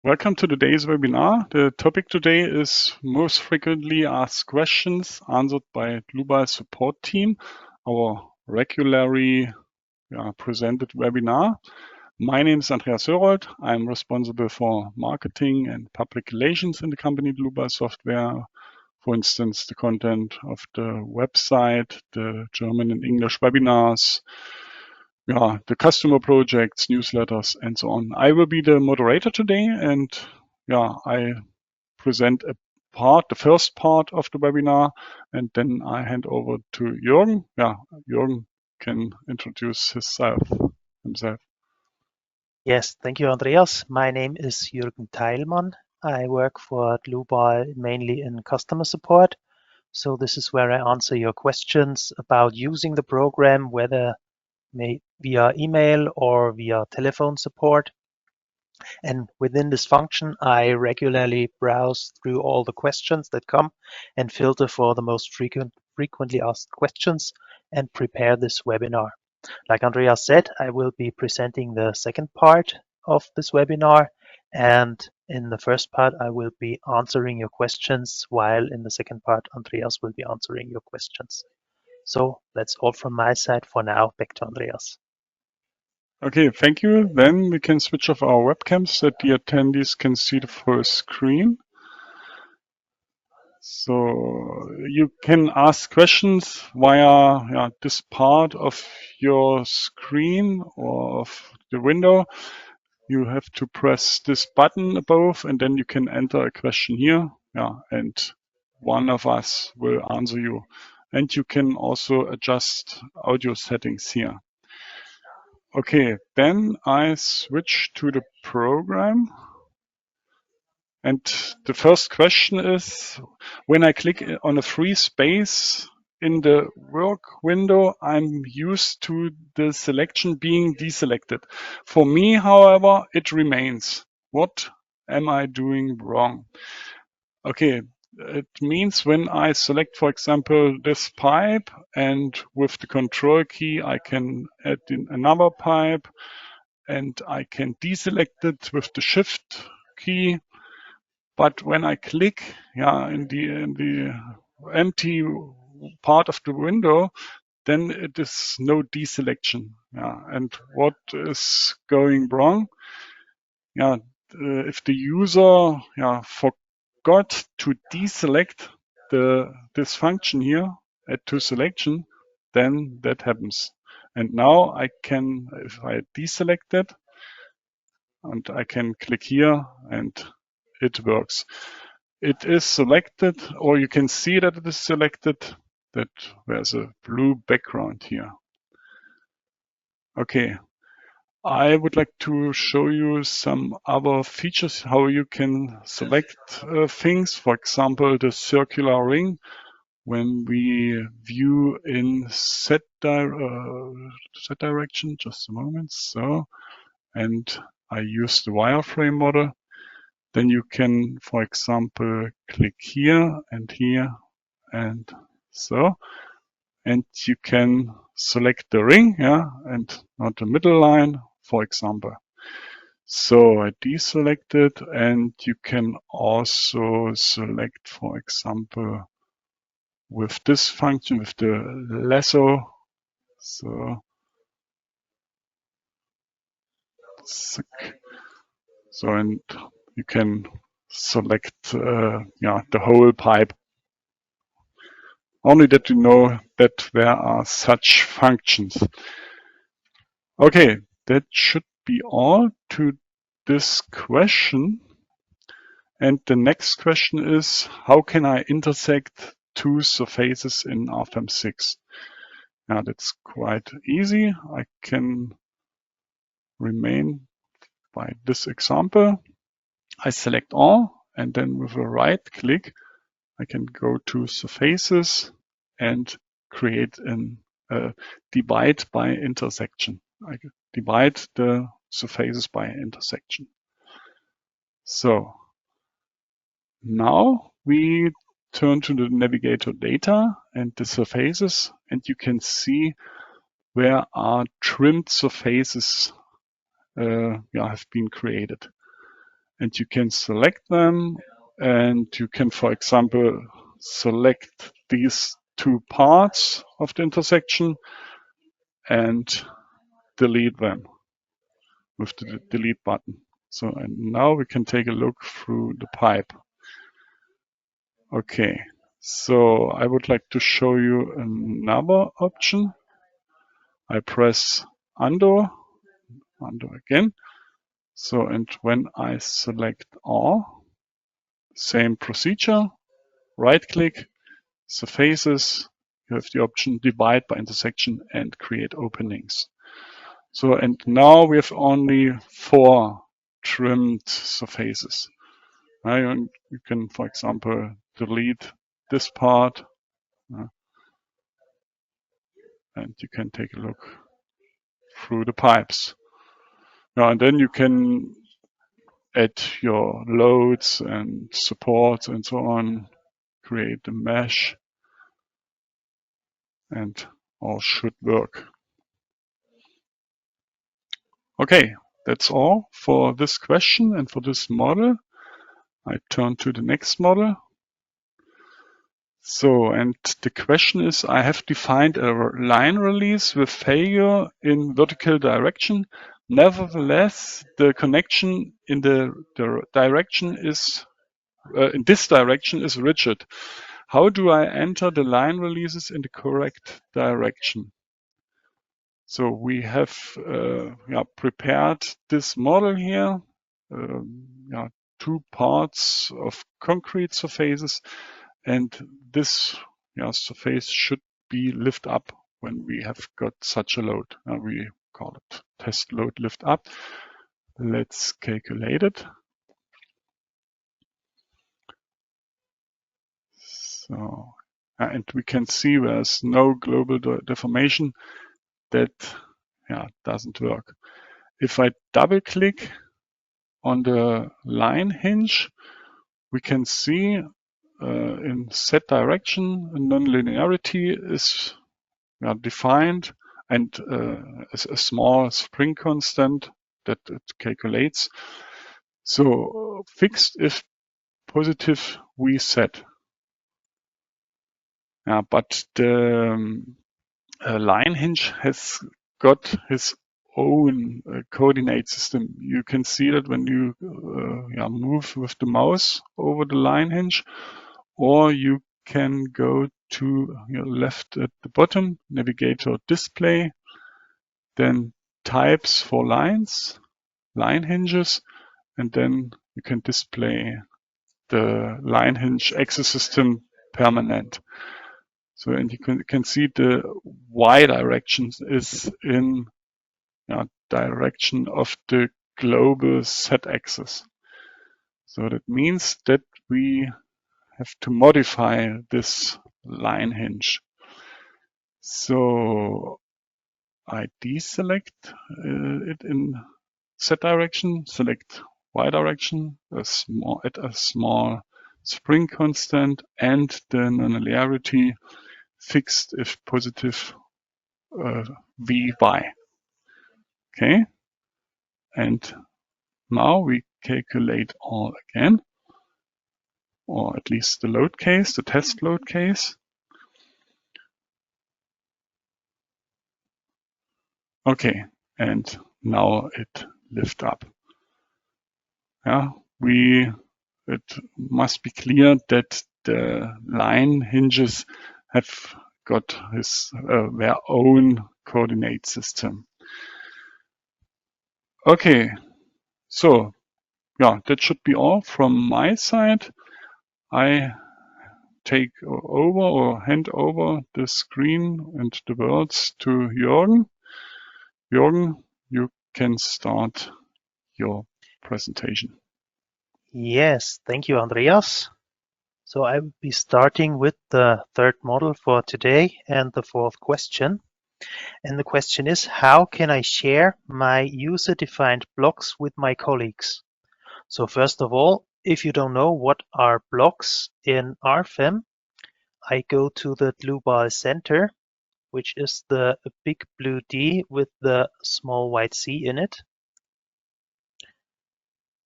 Welcome to today's webinar. The topic today is most frequently asked questions answered by Dlubal support team, our regularly presented webinar. My name is Andreas Hörold. I'm responsible for marketing and public relations in the company Dlubal Software. For instance, the content of the website, the German and English webinars, the customer projects, newsletters, and so on. I will be the moderator today, and I present the first part of the webinar, and then I hand over to Jürgen. Jürgen can introduce himself. Yes, thank you, Andreas. My name is Jürgen Teilmann. I work for Dlubal mainly in customer support. So this is where I answer your questions about using the program, whether via email or via telephone support. And within this function, I regularly browse through all the questions that come and filter for the most frequently asked questions and prepare this webinar. Like Andreas said, I will be presenting the second part of this webinar, and in the first part, I will be answering your questions, while in the second part, Andreas will be answering your questions. So that's all from my side for now. Back to Andreas. Okay, thank you. Then we can switch off our webcams so that the attendees can see the full screen. So you can ask questions via this part of your screen or of the window. You have to press this button above, and then you can enter a question here. And one of us will answer you. And you can also adjust audio settings here. Okay, then I switch to the program. And the first question is, when I click on a free space in the work window, I'm used to the selection being deselected. For me, however, it remains. What am I doing wrong? Okay, it means when I select, for example, this pipe, and with the control key, I can add in another pipe, and I can deselect it with the shift key. But when I click in the empty part of the window, then it is no deselection. And what is going wrong? If the user forgot to deselect this function here, add to selection, then that happens. And now I can, if I deselect it, and I can click here, and it works. It is selected, or you can see that it is selected, that there's a blue background here. Okay, I would like to show you some other features, how you can select things. For example, the circular ring. When we view in set direction, just a moment, so, and I use the wireframe model, then you can, for example, click here and so, and you can select the ring, and not the middle line, for example. So I deselect it, and you can also select, for example, with this function, with the lasso. So and you can select the whole pipe. Only that you know that there are such functions. Okay, that should be all to this question. And the next question is, how can I intersect two surfaces in RFEM 6? Now that's quite easy. I can remain by this example. I select all, and then with a right click, I can go to surfaces and create a divide by intersection. I divide the surfaces by intersection. So now we turn to the navigator data and the surfaces, and you can see where are trimmed surfaces have been created. and you can select them, and you can, for example, select these two parts of the intersection and delete them with the delete button. So, and now we can take a look through the pipe. Okay, so I would like to show you another option. I press undo again. So, and when I select all, same procedure, right click, surfaces, you have the option divide by intersection and create openings. So, and now we have only 4 trimmed surfaces. And you can, for example, delete this part, and you can take a look through the pipes. Now, and then you can add your loads and supports and so on, create the mesh, and all should work. Okay, that's all for this question and for this model. I turn to the next model. So, and the question is, I have defined a line release with failure in vertical direction. Nevertheless, the connection in the direction is, in this direction is rigid. How do I enter the line releases in the correct direction? So we have prepared this model here, 2 parts of concrete surfaces, and this surface should be lift up when we have got such a load. We call it test load lift up. Let's calculate it. So, and we can see there's no global deformation. That doesn't work. If I double click on the line hinge, we can see in Z direction, a nonlinearity is defined, and a small spring constant that it calculates. So fixed if positive we set. But the line hinge has got his own coordinate system. You can see that when you move with the mouse over the line hinge, or you can go to your left at the bottom, navigator display, then types for lines, line hinges, and then you can display the line hinge axis system permanent. So, and you can see the Y direction is in direction of the global Z axis. So that means that we have to modify this line hinge. So I deselect it in Z direction, select Y direction, add a small spring constant, and the nonlinearity fixed if positive Vy. Okay, and now we calculate all again, or at least the load case, the test load case. Okay, and now it lift up. It must be clear that the line hinges have got their own coordinate system. Okay, so that should be all from my side. I take over or hand over the screen and the words to Jürgen. Jürgen, you can start your presentation. Yes, thank you, Andreas. So I will be starting with the 3rd model for today and the 4th question. And the question is, how can I share my user-defined blocks with my colleagues? So first of all, if you don't know what are blocks in RFEM, I go to the Dlubal center, which is the big blue D with the small white C in it.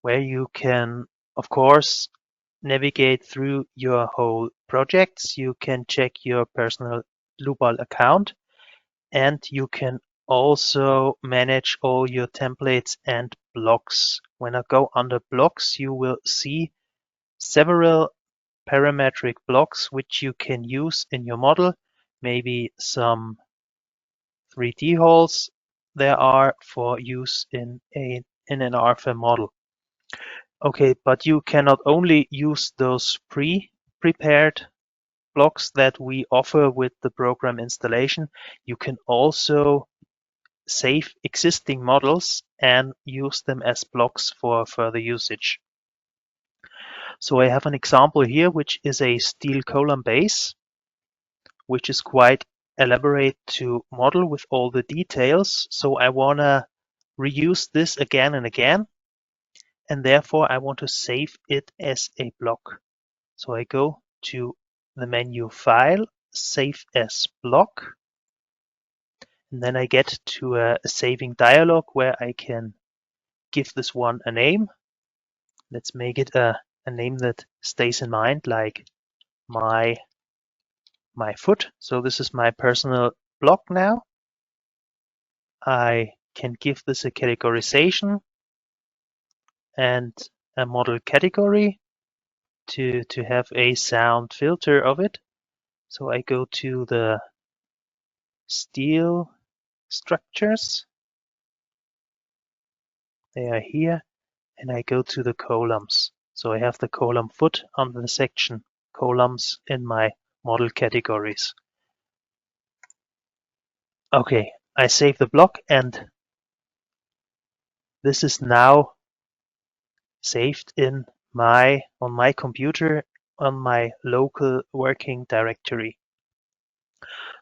where you can, of course, navigate through your whole projects. You can check your personal Dlubal account, and you can also manage all your templates and blocks. When I go under blocks, you will see several parametric blocks which you can use in your model. Maybe some 3D holes there are for use in an RFEM model. Okay, but you cannot only use those prepared blocks that we offer with the program installation. You can also save existing models and use them as blocks for further usage. So I have an example here, which is a steel column base, which is quite elaborate to model with all the details. So I want to reuse this again and again, and therefore I want to save it as a block. So I go to the menu File, Save as Block, and then I get to a saving dialog where I can give this one a name. Let's make it a name that stays in mind, like my foot. So this is my personal block now. I can give this a categorization and a model category to have a sound filter of it. So I go to the steel structures. They are here, and I go to the columns. So I have the column foot under the section columns in my model categories. Okay, I save the block, and this is now saved on my computer on my local working directory.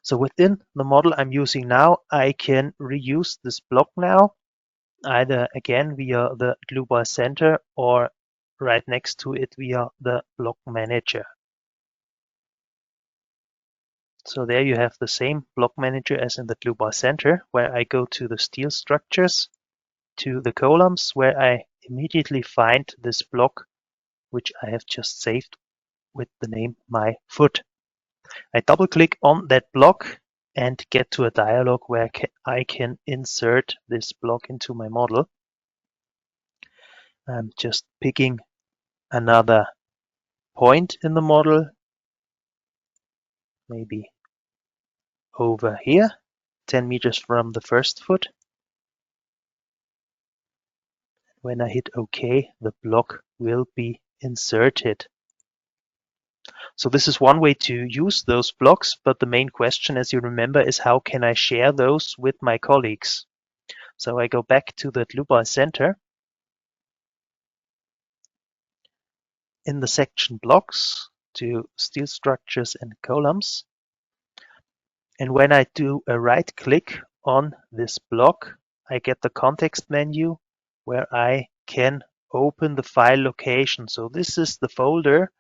So within the model I'm using now, I can reuse this block now, either again via the Dlubal Center or right next to it via the block manager. So there you have the same block manager as in the Dlubal Center, where I go to the steel structures, to the columns, where I immediately find this block, which I have just saved with the name my foot. I double click on that block and get to a dialog where I can insert this block into my model. I'm just picking another point in the model, maybe over here, 10 meters from the first foot. When I hit OK, the block will be inserted. So this is one way to use those blocks, but the main question, as you remember, is how can I share those with my colleagues? So I go back to the Dlubal Center. In the section blocks to steel structures and columns. And when I do a right click on this block, I get the context menu where I can open the file location. So this is the folder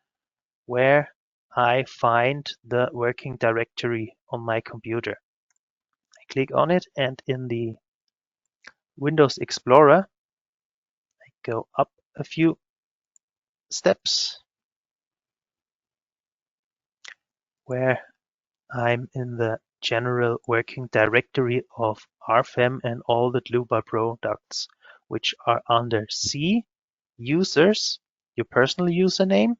where I find the working directory on my computer. I click on it, and in the Windows Explorer, I go up a few steps where I'm in the general working directory of RFEM and all the Dlubal products, which are under C, users, your personal username,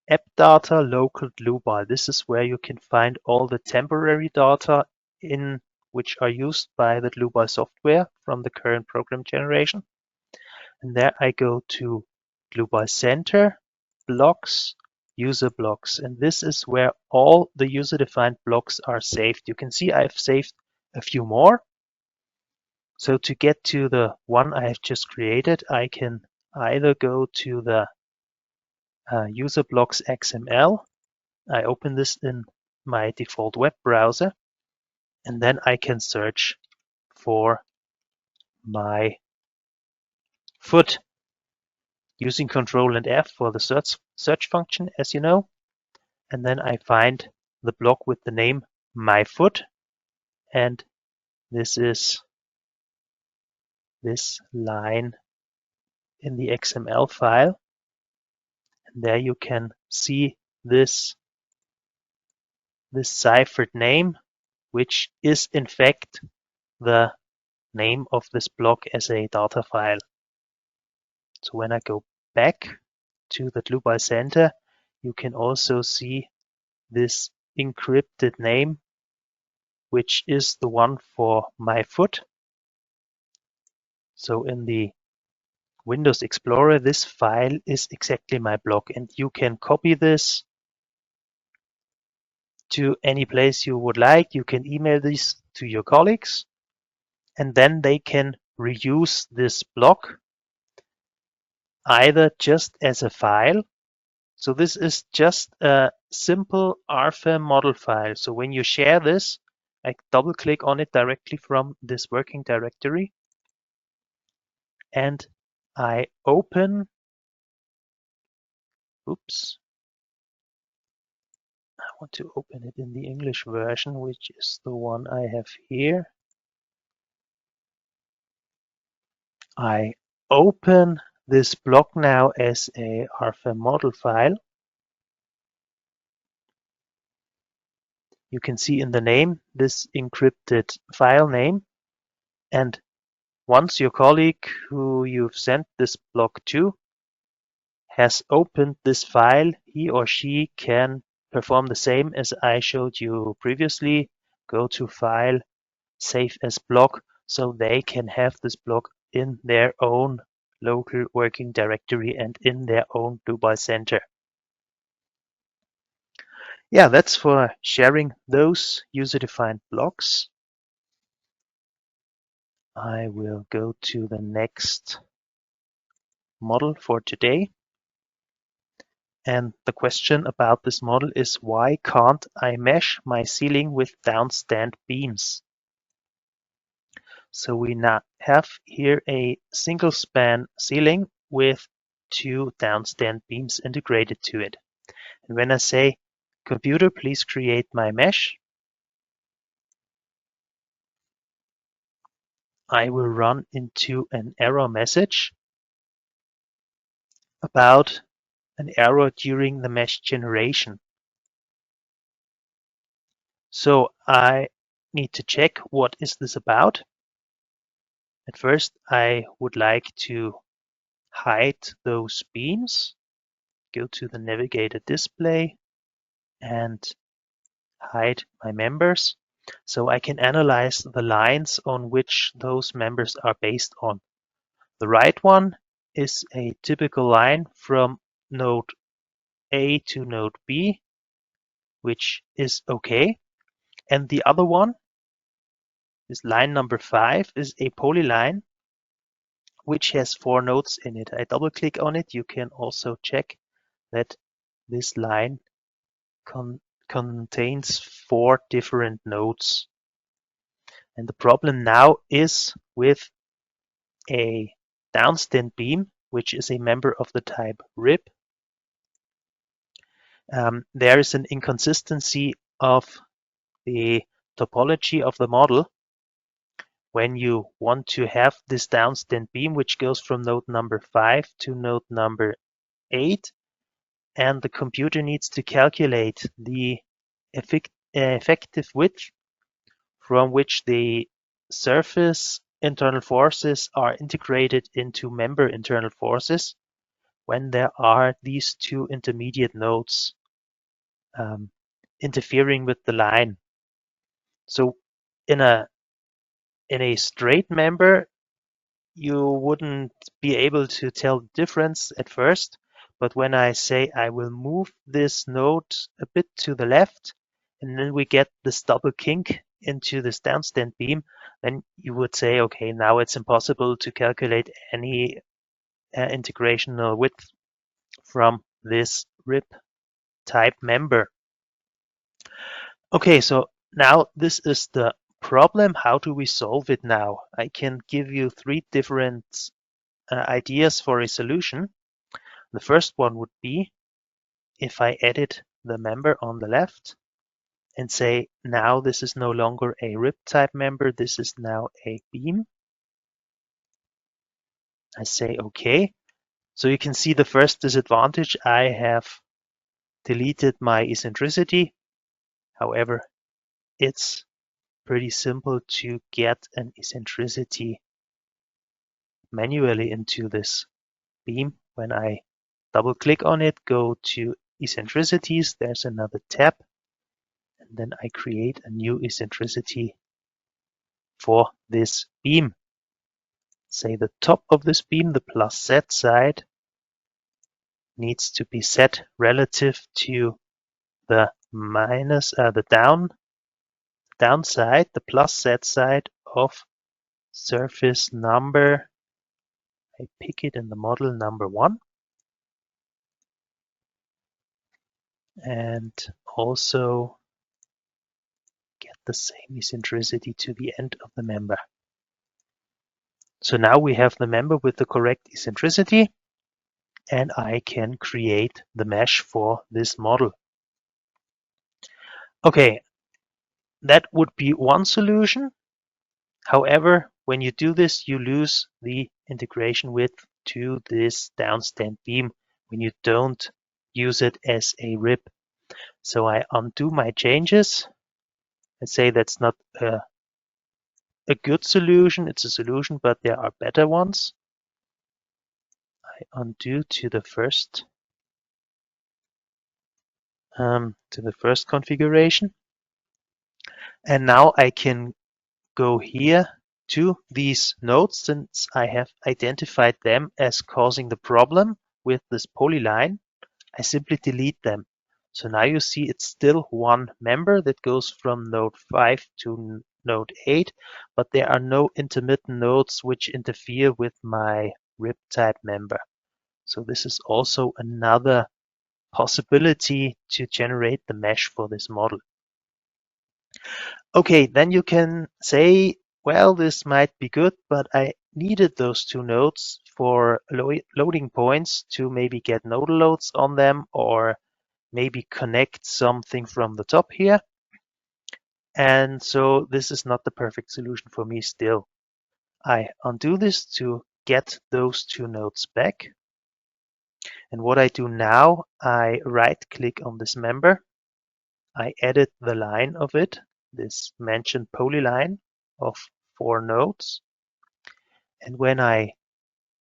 app data, local Dlubal. This is where you can find all the temporary data in which are used by the Dlubal software from the current program generation. And there I go to Dlubal Center, blocks, user blocks, and this is where all the user-defined blocks are saved. You can see I've saved a few more. So to get to the one I have just created, I can either go to the user blocks XML. I open this in my default web browser, and then I can search for my foot using Control and F for the search function, as you know. And then I find the block with the name my foot, and this is this line in the XML file. And there you can see this ciphered name, which is in fact the name of this block as a data file. So when I go back to the Dlubal Center, you can also see this encrypted name, which is the one for my foot. So in the Windows Explorer, this file is exactly my block, and you can copy this to any place you would like. You can email this to your colleagues, and then they can reuse this block either just as a file. So this is just a simple RFEM model file. So when you share this, I double click on it directly from this working directory, and I open, oops, I want to open it in the English version, which is the one I have here. I open this block now as a RFEM model file. You can see in the name this encrypted file name, and once your colleague who you've sent this block to has opened this file, he or she can perform the same as I showed you previously. Go to File, Save as Block, so they can have this block in their own local working directory and in their own Dlubal Center. Yeah, that's for sharing those user-defined blocks. I will go to the next model for today. And the question about this model is, why can't I mesh my ceiling with downstand beams? So we now have here a single span ceiling with two downstand beams integrated to it. And when I say, computer, please create my mesh, I will run into an error message about an error during the mesh generation. So I need to check what is this about. At first, I would like to hide those beams. Go to the navigator display and hide my members, so I can analyze the lines on which those members are based on. The right one is a typical line from node A to node B, which is okay. And the other one is line number 5, is a polyline, which has 4 nodes in it. I double click on it. You can also check that this line contains 4 different nodes. And the problem now is with a downstand beam, which is a member of the type RIP. There is an inconsistency of the topology of the model. When you want to have this downstand beam, which goes from node number 5 to node number 8, and the computer needs to calculate the effective width from which the surface internal forces are integrated into member internal forces when there are these two intermediate nodes interfering with the line. So in a straight member, you wouldn't be able to tell the difference at first, but when I say I will move this node a bit to the left, and then we get this double kink into this downstand beam, then you would say, okay, now it's impossible to calculate any integrational width from this RIP type member. Okay, so now this is the problem. How do we solve it now? I can give you 3 different ideas for a solution. The first one would be if I edit the member on the left and say, now this is no longer a RIP type member, this is now a beam. I say, okay, So you can see the first disadvantage, I have deleted my eccentricity. However, it's pretty simple to get an eccentricity manually into this beam. When I double click on it, go to eccentricities, there's another tab, and then I create a new eccentricity for this beam. Say the top of this beam, the plus Z side, needs to be set relative to the downside, the plus Z side of surface number, I pick it in the model number 1, and also get the same eccentricity to the end of the member. So now we have the member with the correct eccentricity, and I can create the mesh for this model. Okay, that would be one solution. However, when you do this, you lose the integration width to this downstand beam when you don't use it as a rib. So I undo my changes. I say that's not a good solution. It's a solution, but there are better ones. I undo to the first configuration. And now I can go here to these nodes, since I have identified them as causing the problem with this polyline. I simply delete them. So now you see it's still one member that goes from node 5 to node 8, but there are no intermittent nodes which interfere with my rib type member. So this is also another possibility to generate the mesh for this model. Okay, then you can say, well, this might be good, but I needed those two nodes for loading points to maybe get nodal loads on them, or maybe connect something from the top here. And so this is not the perfect solution for me still. I undo this to get those two nodes back. And what I do now, I right click on this member. I edit the line of it, this mentioned polyline of 4 nodes. And when I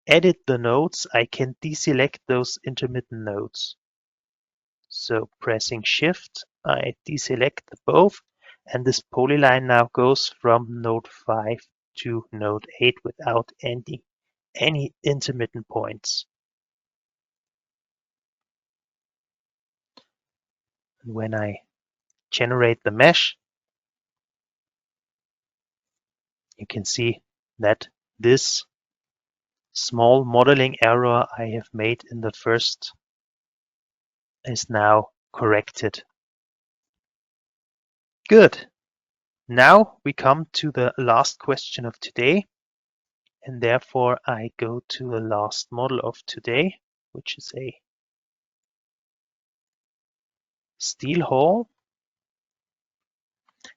edit the nodes, I can deselect those intermittent nodes. So pressing Shift, I deselect both, and this polyline now goes from node 5 to node 8 without any intermittent points. And when I generate the mesh, you can see that this small modeling error I have made in the first is now corrected. Good. Now we come to the last question of today, and therefore I go to the last model of today, which is a steel hall.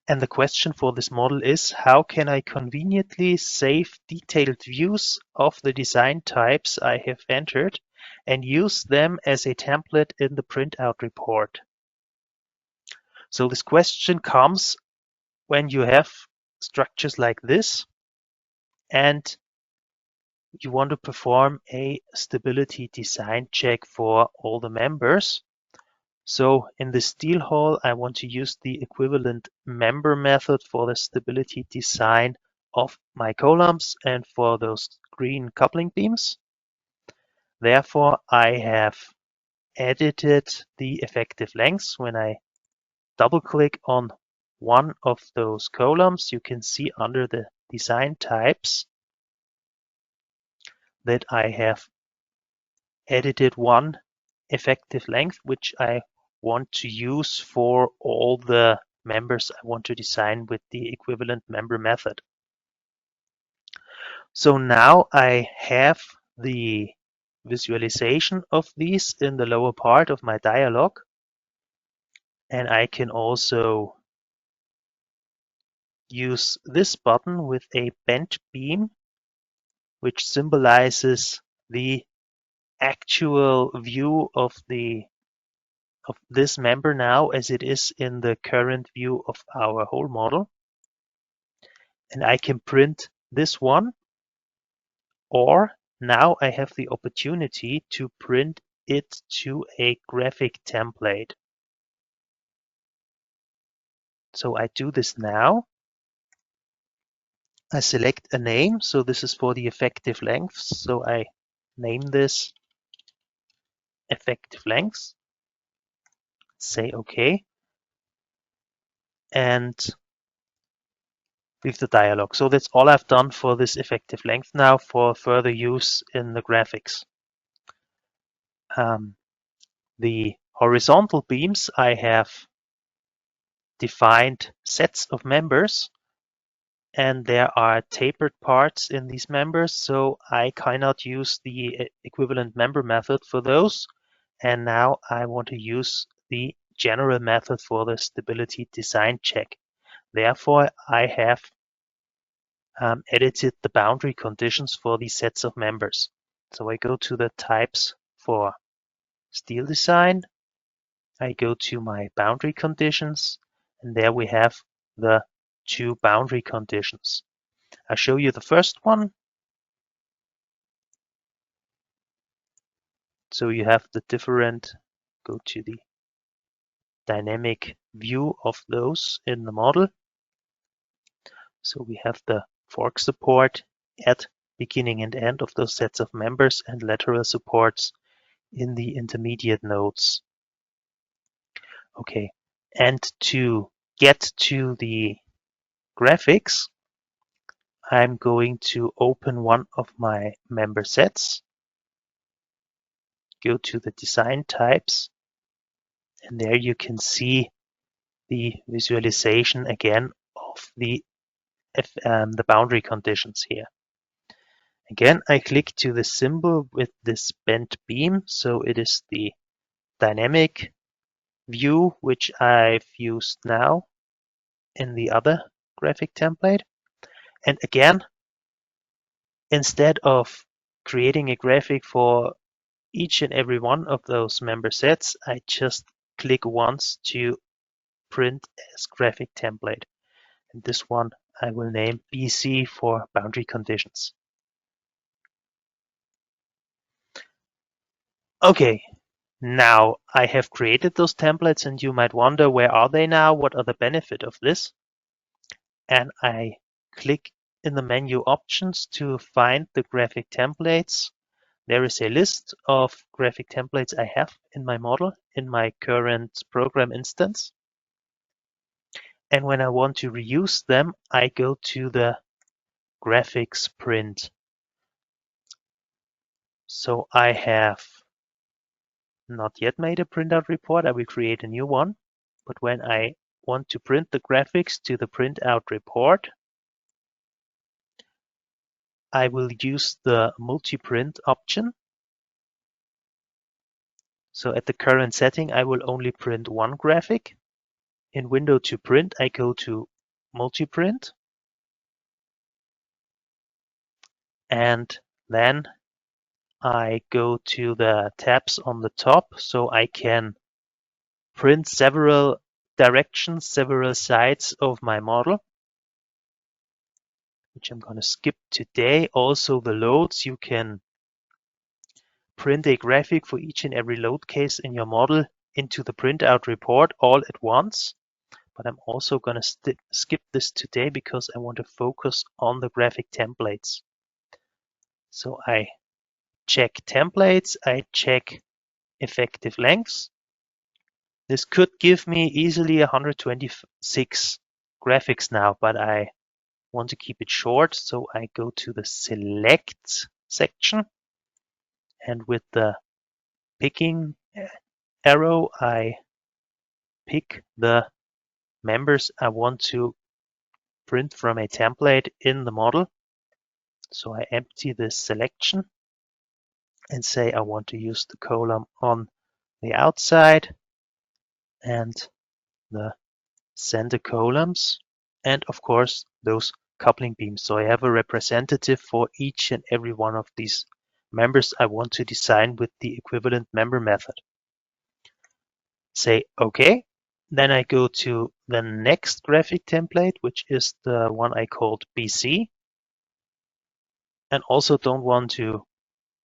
And the question for this model is, how can I conveniently save detailed views of the design types I have entered and use them as a template in the printout report? So this question comes when you have structures like this and you want to perform a stability design check for all the members. So in the steel hall, I want to use the equivalent member method for the stability design of my columns and for those green coupling beams. Therefore, I have edited the effective lengths. When I double click on one of those columns, you can see under the design types that I have edited one effective length, which I want to use for all the members I want to design with the equivalent member method. So now I have the visualization of these in the lower part of my dialog, and I can also use this button with a bent beam, which symbolizes the actual view of this member now as it is in the current view of our whole model. And I can print this one, or now I have the opportunity to print it to a graphic template. So I do this now. I select a name. So this is for the effective lengths. So I name this effective lengths. Say OK. And leave the dialog. So that's all I've done for this effective length now for further use in the graphics. The horizontal beams, I have defined sets of members, and there are tapered parts in these members, so I cannot use the equivalent member method for those. And now I want to use the general method for the stability design check. Therefore, I have edited the boundary conditions for these sets of members. So I go to the types for steel design. I go to my boundary conditions, and there we have the two boundary conditions. I'll show you the first one. So you have the different, go to the dynamic view of those in the model. So we have the fork support at beginning and end of those sets of members and lateral supports in the intermediate nodes. Okay, and to get to the graphics, I'm going to open one of my member sets, go to the design types, and there you can see the visualization again of the boundary conditions here. Again, I click to the symbol with this bent beam, so it is the dynamic view which I've used now in the other graphic template. And again, instead of creating a graphic for each and every one of those member sets, I just click once to print as graphic template. And this one I will name BC for boundary conditions. Okay, now I have created those templates, and you might wonder, where are they now? What are the benefit of this? And I click in the menu options to find the graphic templates. There is a list of graphic templates I have in my model, in my current program instance. And when I want to reuse them, I go to the graphics print. So I have not yet made a printout report. I will create a new one. But when I want to print the graphics to the printout report, I will use the multi-print option. So at the current setting, I will only print one graphic. In Window to Print, I go to Multi-Print. And then I go to the tabs on the top, so I can print several directions, several sides of my model, which I'm going to skip today. Also the loads, you can print a graphic for each and every load case in your model into the printout report all at once. But I'm also going to skip this today because I want to focus on the graphic templates. So I check templates, I check effective lengths. This could give me easily 126 graphics now, but I want to keep it short. So I go to the select section, and with the picking arrow, I pick the members I want to print from a template in the model. So I empty this selection and say I want to use the column on the outside and the center columns, and of course those coupling beams. So I have a representative for each and every one of these members I want to design with the equivalent member method. Say OK. Then I go to the next graphic template, which is the one I called BC, and also don't want to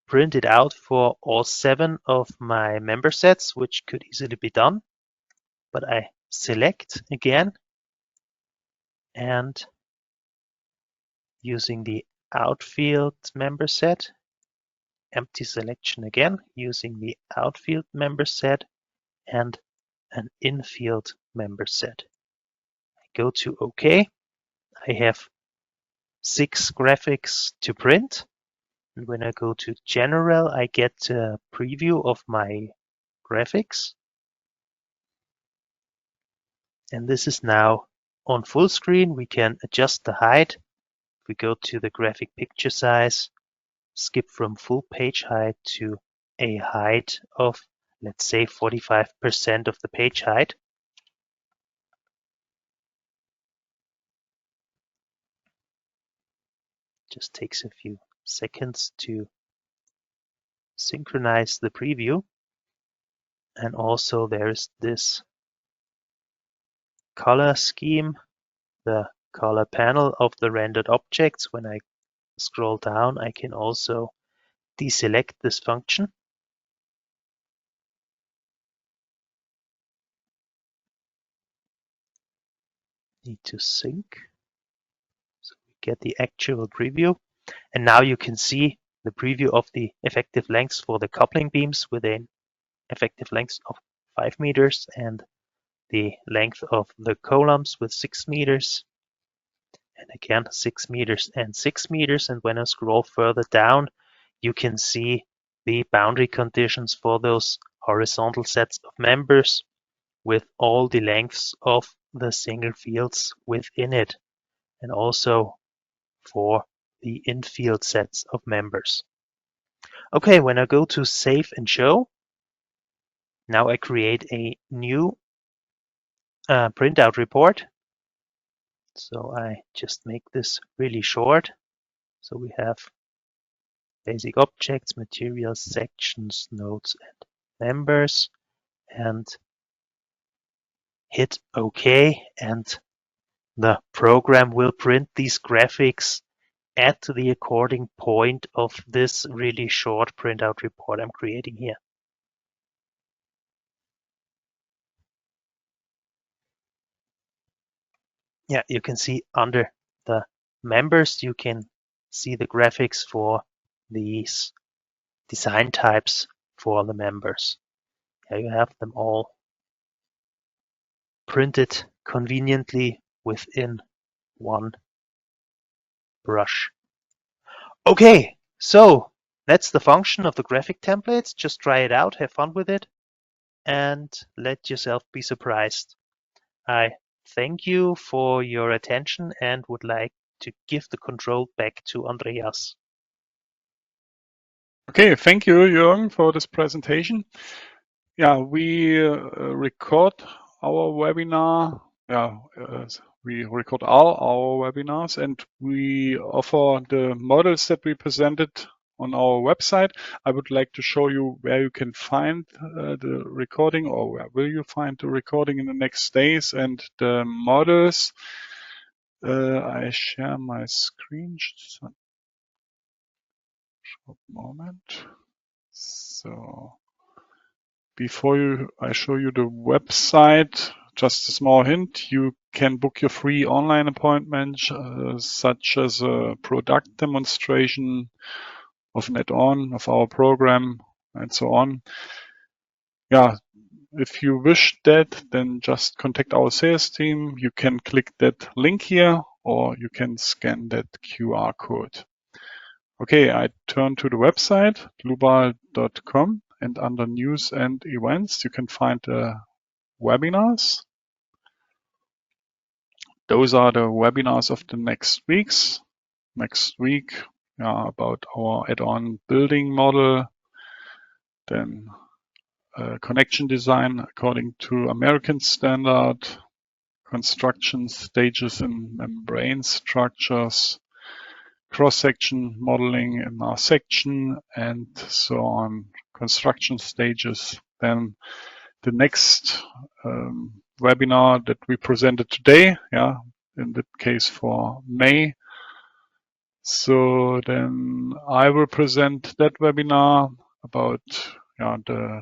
print it out for all 7 of my member sets, which could easily be done. But I select again, and using the outfield member set, empty selection again, using the outfield member set and an infield member set. I go to OK. I have 6 graphics to print. And when I go to General, I get a preview of my graphics. And this is now on full screen. We can adjust the height. If we go to the graphic picture size, skip from full page height to a height of, let's say, 45% of the page height. Just takes a few seconds to synchronize the preview. And also there's this color scheme, the color panel of the rendered objects. When I scroll down, I can also deselect this function. Need to sync. So we get the actual preview. And now you can see the preview of the effective lengths for the coupling beams with an effective length of 5 meters and the length of the columns with 6 meters. And again, 6 meters and 6 meters. And when I scroll further down, you can see the boundary conditions for those horizontal sets of members with all the lengths of the single fields within it, and also for the infield sets of members. Okay, when I go to Save and Show, now I create a new printout report. So I just make this really short. So we have basic objects, materials, sections, nodes, and members, and hit OK, and the program will print these graphics at the according point of this really short printout report I'm creating here. Yeah, you can see under the members, you can see the graphics for these design types for the members. Here you have them all printed conveniently within one brush. Okay, so that's the function of the graphic templates. Just try it out, have fun with it, and let yourself be surprised. I thank you for your attention and would like to give the control back to Andreas. Okay, thank you, Jürgen, for this presentation. Yeah, we record our webinar. Yeah, we record all our webinars, and we offer the models that we presented on our website. I would like to show you where you can find the recording, or where will you find the recording in the next days and the models. I share my screen. Just a short moment. So before I show you the website, just a small hint, you can book your free online appointment, such as a product demonstration of an add-on of our program and so on. Yeah, if you wish that, then just contact our sales team. You can click that link here, or you can scan that QR code. Okay, I turn to the website, dlubal.com, and under news and events, you can find the webinars. Those are the webinars of the next weeks. Next week, about our add-on building model, then connection design according to American standard, construction stages and membrane structures, cross-section modeling in our section, and so on, construction stages. Then the next webinar that we presented today, in the case for May. So then I will present that webinar about the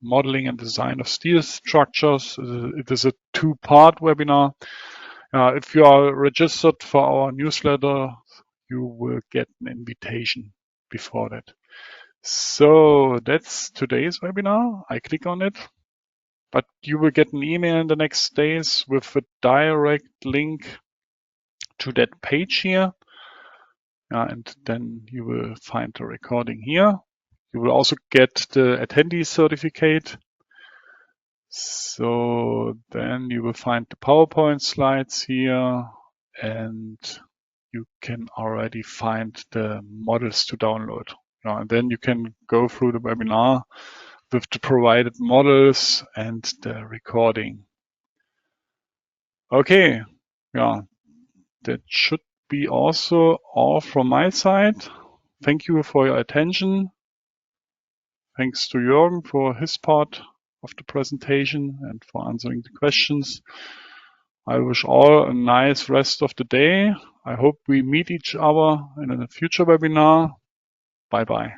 modeling and design of steel structures. It is a two-part webinar. If you are registered for our newsletter, you will get an invitation before that. So that's today's webinar. I click on it, but you will get an email in the next days with a direct link to that page here. And then you will find the recording here. You will also get the attendee certificate. So then you will find the PowerPoint slides here, and you can already find the models to download. And then you can go through the webinar with the provided models and the recording. Okay, that should be also all from my side. Thank you for your attention. Thanks to Jürgen for his part of the presentation and for answering the questions. I wish all a nice rest of the day. I hope we meet each other in a future webinar. Bye-bye.